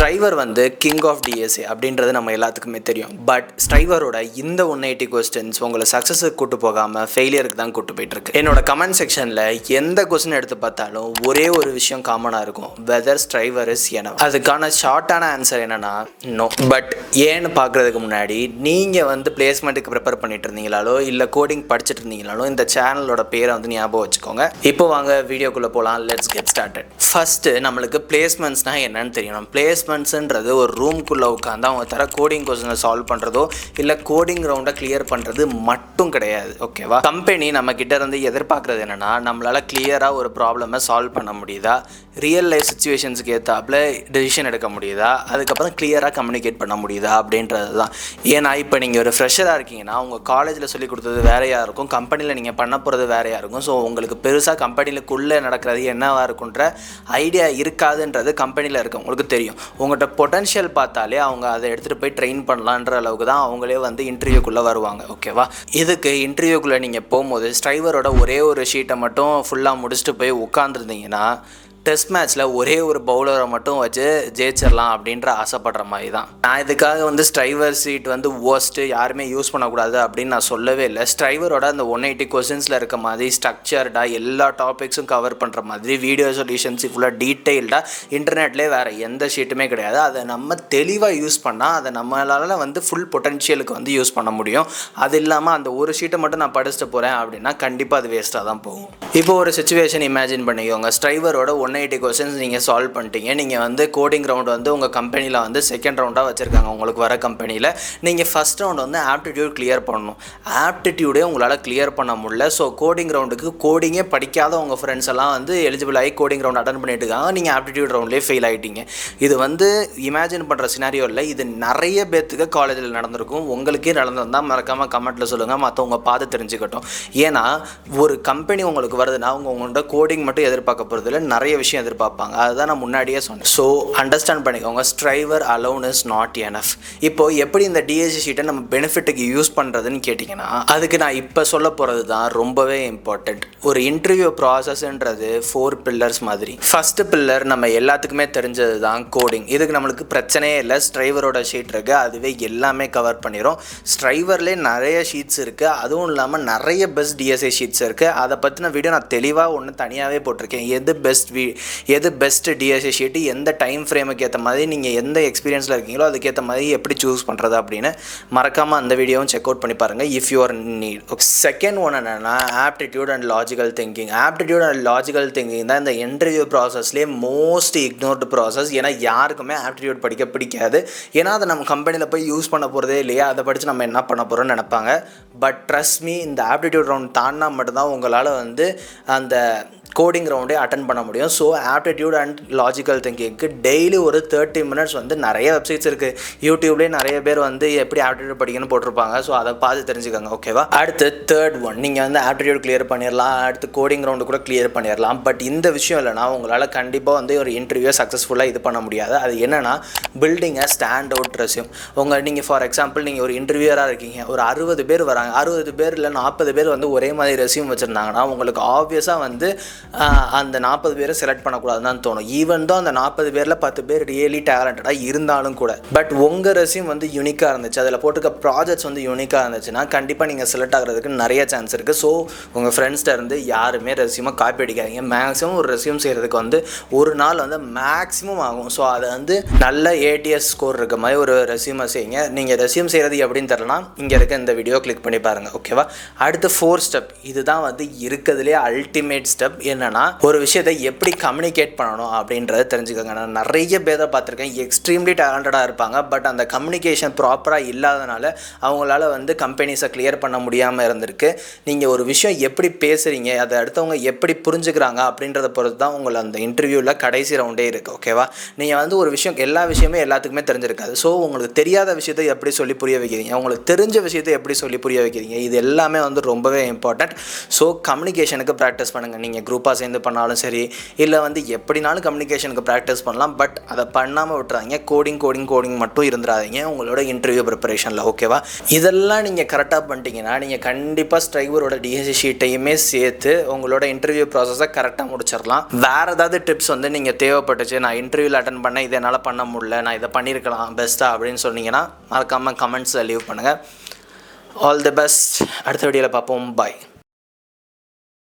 ஸ்ட்ரைவர் வந்து king of DSA அப்படின்றது நம்ம எல்லாத்துக்குமே தெரியும். பட் ஸ்ட்ரைவரோட இந்த 180 கொஸ்டின்ஸ் உங்களை சக்ஸஸுக்கு கூட்டு போகாமல் ஃபெயிலியருக்கு தான் கூட்டு போயிட்டுருக்கு. என்னோட கமெண்ட் செக்ஷனில் எந்த கொஸ்டின் எடுத்து பார்த்தாலும் ஒரே ஒரு விஷயம் காமனாக இருக்கும், வெதர் ஸ்ட்ரைவர் இஸ் எனவ். அதுக்கான ஷார்ட்டான ஆன்சர் என்னன்னா நோ. பட் ஏன்னு பார்க்குறதுக்கு முன்னாடி நீங்கள் வந்து பிளேஸ்மெண்ட்டுக்கு ப்ரிப்பேர் பண்ணிட்டு இருந்தீங்களாலோ இல்லை கோடிங் படிச்சுட்டு இருந்தீங்களாலோ இந்த சேனலோட பேரை வந்து ஞாபகம் வச்சுக்கோங்க. இப்போ வாங்க வீடியோக்குள்ளே போகலாம். Let's get started. ஃபஸ்ட்டு நம்மளுக்கு பிளேஸ்மெண்ட்ஸ்னால் என்னன்னு தெரியணும். பிளேஸ்மெண்ட்ஸுன்றது ஒரு ரூம்குள்ளே உட்காந்து அவங்க தர கோடிங் கொஸ்டினை சால்வ் பண்ணுறதோ இல்லை கோடிங் ரவுண்டை கிளியர் பண்ணுறது மட்டும் கிடையாது. ஓகேவா? கம்பெனி நம்ம கிட்ட இருந்து எதிர்பார்க்குறது என்னென்னா நம்மளால் கிளியராக ஒரு ப்ராப்ளமை சால்வ் பண்ண முடியுதா, ரியல் லைஃப் சுச்சுவேஷன்ஸுக்கு ஏற்றாப்புல டெசிஷன் எடுக்க முடியுதா, அதுக்கப்புறம் கிளியராக கம்யூனிகேட் பண்ண முடியுதா அப்படின்றது தான். ஏன்னா இப்போ நீங்கள் ஒரு ஃப்ரெஷராக இருக்கீங்கன்னா உங்கள் காலேஜில் சொல்லி கொடுத்தது வேறையாக இருக்கும், கம்பெனியில் நீங்கள் பண்ண போகிறது வேறையாக இருக்கும். ஸோ உங்களுக்கு பெருசாக கம்பெனிக்குள்ளே நடக்கிறது என்னவாக இருக்குன்ற ஐடியா இருக்காதுன்றது கம்பெனியில் இருக்க உங்களுக்கு தெரியும். உங்கள்கிட்ட பொட்டன்ஷியல் பார்த்தாலே அவங்க அதை எடுத்துகிட்டு போய் ட்ரெயின் பண்ணலான்ற அளவுக்கு தான் அவங்களே வந்து இன்டர்வியூக்குள்ளே வருவாங்க. ஓகேவா? இதுக்கு இன்டர்வியூக்குள்ளே நீங்கள் போகும்போது ஸ்ட்ரைவரோட ஒரே ஒரு ஷீட்டை மட்டும் ஃபுல்லாக முடிச்சுட்டு போய் உட்காந்துருந்தீங்கன்னா டெஸ்ட் மேட்ச்சில் ஒரே ஒரு பவுலரை மட்டும் வச்சு ஜெயிச்சிடலாம் அப்படின்ற ஆசைப்படுற மாதிரி தான். நான் இதுக்காக வந்து ஸ்ட்ரைவர் சீட் வந்து ஒர்ஸ்ட்டு யாருமே யூஸ் பண்ணக்கூடாது அப்படின்னு நான் சொல்லவே இல்லை. ஸ்ட்ரைவரோட அந்த 180 கொஸ்டின்ஸில் இருக்க மாதிரி ஸ்ட்ரக்சர்டாக எல்லா டாபிக்ஸும் கவர் பண்ணுற மாதிரி வீடியோ சொல்யூஷன்ஸ் ஃபுல்லாக டீட்டெயில்டாக இன்டர்நெட்லேயே வேறு எந்த ஷீட்டுமே கிடையாது. அதை நம்ம தெளிவாக யூஸ் பண்ணால் அதை நம்மளால் வந்து ஃபுல் பொட்டன்ஷியலுக்கு வந்து யூஸ் பண்ண முடியும். அது இல்லாமல் அந்த ஒரு ஷீட்டை மட்டும் நான் படிச்சுட்டு போகிறேன் அப்படின்னா கண்டிப்பாக அது வேஸ்ட்டாக தான் போகும். இப்போ ஒரு சுச்சுவேஷன் இமேஜின் பண்ணிக்கோங்க. ஸ்ட்ரைவரோட 180 கொஸ்டின்ஸ் நீங்கள் சால்வ் பண்ணிட்டீங்க. நீங்கள் வந்து கோடிங் ரவுண்ட் வந்து உங்கள் கம்பெனியில் வந்து செகண்ட் ரவுண்டாக வச்சுருக்காங்க. உங்களுக்கு வர கம்பெனியில் நீங்கள் ஃபஸ்ட் ரவுண்ட் வந்து ஆப்டிடியூட் கிளியர் பண்ணணும். ஆப்டிடியூடே உங்களால் கிளியர் பண்ண முடியல. ஸோ கோடிங் ரவுண்டுக்கு கோடிங்கே படிக்காத உங்கள் ஃப்ரெண்ட்ஸ் எல்லாம் வந்து எலிஜிபிள் ஆகி கோடிங் ரவுண்ட் அட்டன் பண்ணிட்டு இருக்காங்க. நீங்கள் ஆப்டிடியூட் ரவுண்ட்லேயே ஃபெயில் ஆகிட்டீங்க. இது வந்து இமேஜின் பண்ணுற சினாரியோ இல்லை, இது நிறைய பேர்த்துக்கு காலேஜில் நடந்திருக்கும். உங்களுக்கே நடந்திருந்தால் மறக்காமல் கமெண்ட்டில் சொல்லுங்கள், மற்றவங்க பார்த்து தெரிஞ்சுக்கட்டும். ஏன்னா ஒரு கம்பெனி உங்களுக்கு வருதுன்னா உங்கள்கிட்ட கோடிங் மட்டும் எதிர்பார்க்க போகிறதுல நிறைய விஷயம் எதிர்பார்ப்பாங்க. அதுதான் நான் முன்னாடியே சொன்னேன். ஸோ அண்டர்ஸ்டாண்ட் பண்ணிக்கோங்க, ஸ்ட்ரைவர் அலோன் இஸ் நாட் எனஃப். இப்போ எப்படி இந்த டிஎஸ்சி ஷீட்டை நம்ம பெனிஃபிட்டுக்கு யூஸ் பண்ணுறதுன்னு கேட்டிங்கன்னா அதுக்கு நான் இப்போ சொல்ல போகிறது தான் ரொம்பவே இம்பார்ட்டண்ட். ஒரு இன்டர்வியூ ப்ராசஸ்ன்றது 4 பில்லர்ஸ் மாதிரி. ஃபஸ்ட்டு பில்லர் நம்ம எல்லாத்துக்குமே தெரிஞ்சது தான் கோடிங். இதுக்கு நம்மளுக்கு பிரச்சனையே இல்லை. ஸ்ட்ரைவரோட ஷீட் இருக்குது, அதுவே எல்லாமே கவர் பண்ணிடும். ஸ்ட்ரைவர்லேயே நிறைய ஷீட்ஸ் இருக்குது, அதுவும் இல்லாமல் நிறைய பெஸ்ட் டிஎஸ்சி ஷீட்ஸ் இருக்குது. அதை பற்றின வீடியோ நான் தெளிவாக ஒன்று தனியாகவே போட்டிருக்கேன். எது பெஸ்ட் டிஎஸ்சி ஷீட்டு, எந்த டைம் ஃப்ரேமுக்கு ஏற்ற மாதிரி நீங்கள் எந்த எக்ஸ்பீரியன்ஸில் இருக்கீங்களோ அதுக்கேற்ற மாதிரி எப்படி சூஸ் பண்ணுறது அப்படின்னு மறக்காமல் அந்த வீடியோவும் செக் அவுட் பண்ணி பாருங்கள் if you are need. Second one என்னென்னா aptitude and logical thinking. Aptitude and logical thinking தான் இந்த இன்டர்வியூ ப்ராசஸ்லேயே மோஸ்ட் இக்னோர்டு ப்ராசஸ். ஏன்னா யாருக்குமே ஆப்டிடியூட் படிக்க பிடிக்காது. ஏன்னா அதை நம்ம கம்பெனியில் போய் யூஸ் பண்ண போகிறதே இல்லையா, அதை படித்து நம்ம என்ன பண்ண போகிறோம்னு நினைப்பாங்க. பட் ட்ரஸ்ட் மீ, இந்த ஆப்டிடியூட் ரவுண்ட் தாண்டினா மட்டும்தான் உங்களால் வந்து அந்த கோடிங் ரவுண்டே அட்டன் பண்ண முடியும். ஸோ ஆப்டிடியூட் அண்ட் லாஜிக்கல் திங்கிங்க்கு டெய்லி ஒரு 30 மினிட்ஸ் வந்து நிறைய வெப்சைட்ஸ் இருக்குது. யூடியூப்லேயே நிறைய பேர் வந்து எப்படி ஆப்டிடியூட் படிக்கணும்னு போட்டிருப்பாங்க. ஸோ அதை பார்த்து தெரிஞ்சுக்கோங்க. ஓகேவா? அடுத்து தேர்ட் ஒன், நீங்கள் வந்து ஆப்டிடியூட் கிளியர் பண்ணிடலாம், அடுத்து கோடிங் ரவுண்டு கூட கிளியர் பண்ணிடலாம். பட் இந்த விஷயம் இல்லைனா உங்களால் கண்டிப்பாக வந்து ஒரு இன்டர்வியூ சக்ஸஸ்ஃபுல்லாக இது பண்ண முடியாது. அது என்னென்னா பில்டிங் அ ஸ்டாண்ட் அவுட் ரெஸ்யூம். நீங்கள் ஃபார் எக்ஸாம்பிள் நீங்கள் ஒரு இன்டர்வியூராக இருக்கீங்க, ஒரு 60 பேர் வராங்க, 60 பேர் இல்லை 40 பேர் வந்து ஒரே மாதிரி ரெஸ்யூம் வச்சுருந்தாங்கன்னா உங்களுக்கு ஆப்வியஸாக வந்து அந்த 40 பேரை செலக்ட் பண்ணக்கூடாதுன்னு தான் தோணும். ஈவன் தான் அந்த 40 பேரில் 10 பேர் ரியலி டேலண்டடாக இருந்தாலும் கூட. பட் உங்கள் ரெஸ்யூம் வந்து யூனிக்காக இருந்துச்சு, அதில் போட்டுக்க ப்ராஜெக்ட்ஸ் வந்து யூனிக்காக இருந்துச்சுன்னா கண்டிப்பாக நீங்கள் செலக்ட் ஆகிறதுக்கு நிறைய சான்ஸ் இருக்குது. ஸோ உங்கள் ஃப்ரெண்ட்ஸ்கிட்ட இருந்து யாருமே ரெஸ்யூமை காப்பி அடிக்காதீங்க. மேக்ஸிமம் ஒரு ரெஸ்யூம் செய்கிறதுக்கு வந்து ஒரு நாள் வந்து மேக்ஸிமம் ஆகும். ஸோ அதை வந்து நல்ல ஏடிஎஸ் ஸ்கோர் இருக்க மாதிரி ஒரு ரெஸ்யூமை செய்யுங்க. நீங்கள் ரெஸ்யூம் செய்கிறது எப்படின்னு தெரியலனா இங்கே இருக்க இந்த வீடியோ கிளிக் பண்ணி பாருங்கள். ஓகேவா? அடுத்து 4th ஸ்டெப், இதுதான் வந்து இருக்கிறதுலே அல்டிமேட் ஸ்டெப். என்னன்னா ஒரு விஷயத்தை எப்படி கம்யூனிகேட் பண்ணணும் அப்படின்றத தெரிஞ்சுக்கோங்க. நான் நிறைய பேரை பார்த்துருக்கேன், எக்ஸ்ட்ரீம்லி டேலண்டடாக இருப்பாங்க. பட் அந்த கம்யூனிகேஷன் ப்ராப்பராக இல்லாதனால அவங்களால வந்து கம்பெனிஸை கிளியர் பண்ண முடியாமல் இருந்திருக்கு. நீங்கள் ஒரு விஷயம் எப்படி பேசுகிறீங்க, அதை அடுத்தவங்க எப்படி புரிஞ்சுக்கிறாங்க அப்படின்றத பொறுத்து தான் உங்களை அந்த இன்டர்வியூவில் கடைசி ரவுண்டே இருக்குது. ஓகேவா? நீங்கள் வந்து ஒரு விஷயம் எல்லா விஷயமே எல்லாத்துக்குமே தெரிஞ்சிருக்காது. ஸோ உங்களுக்கு தெரியாத விஷயத்தை எப்படி சொல்லி புரிய வைக்கிறீங்க, உங்களுக்கு தெரிஞ்ச விஷயத்தை எப்படி சொல்லி புரிய வைக்கிறீங்க, இது எல்லாமே வந்து ரொம்பவே இம்பார்ட்டண்ட். ஸோ கம்யூனிகேஷனுக்கு ப்ராக்டிஸ் பண்ணுங்கள். நீங்கள் குரூப் குரூப்பாக சேர்ந்து பண்ணாலும் சரி, இல்லை வந்து எப்படினாலும் கம்யூனிகேஷனுக்கு ப்ராக்டிஸ் பண்ணலாம். பட் அதை பண்ணாமல் விட்டுறாதீங்க. கோடிங் மட்டும் இருந்துடாதீங்க உங்களோட இன்டர்வியூ ப்ரிப்பரேஷனில். ஓகேவா? இதெல்லாம் நீங்கள் கரெக்டாக பண்ணிட்டீங்கன்னா நீங்கள் கண்டிப்பாக ஸ்ட்ரைவரோட டிஎஸ்சி ஷீட்டையுமே சேர்த்து உங்களோட இன்டர்வியூ ப்ராசஸை கரெக்டாக முடிச்சிடலாம். வேறு ஏதாவது டிப்ஸ் வந்து நீங்கள் தேவைப்பட்டுச்சு, நான் இன்டர்வியூவில் அட்டன் பண்ண இதை என்னால் பண்ண முடியல, நான் இதை பண்ணியிருக்கலாம் பெஸ்ட்டாக அப்படின்னு சொன்னீங்கன்னா மறக்காமல் கமெண்ட்ஸில் லீவ் பண்ணுங்கள். All the best. அடுத்த வீடியோவில் பார்ப்போம். பாய்.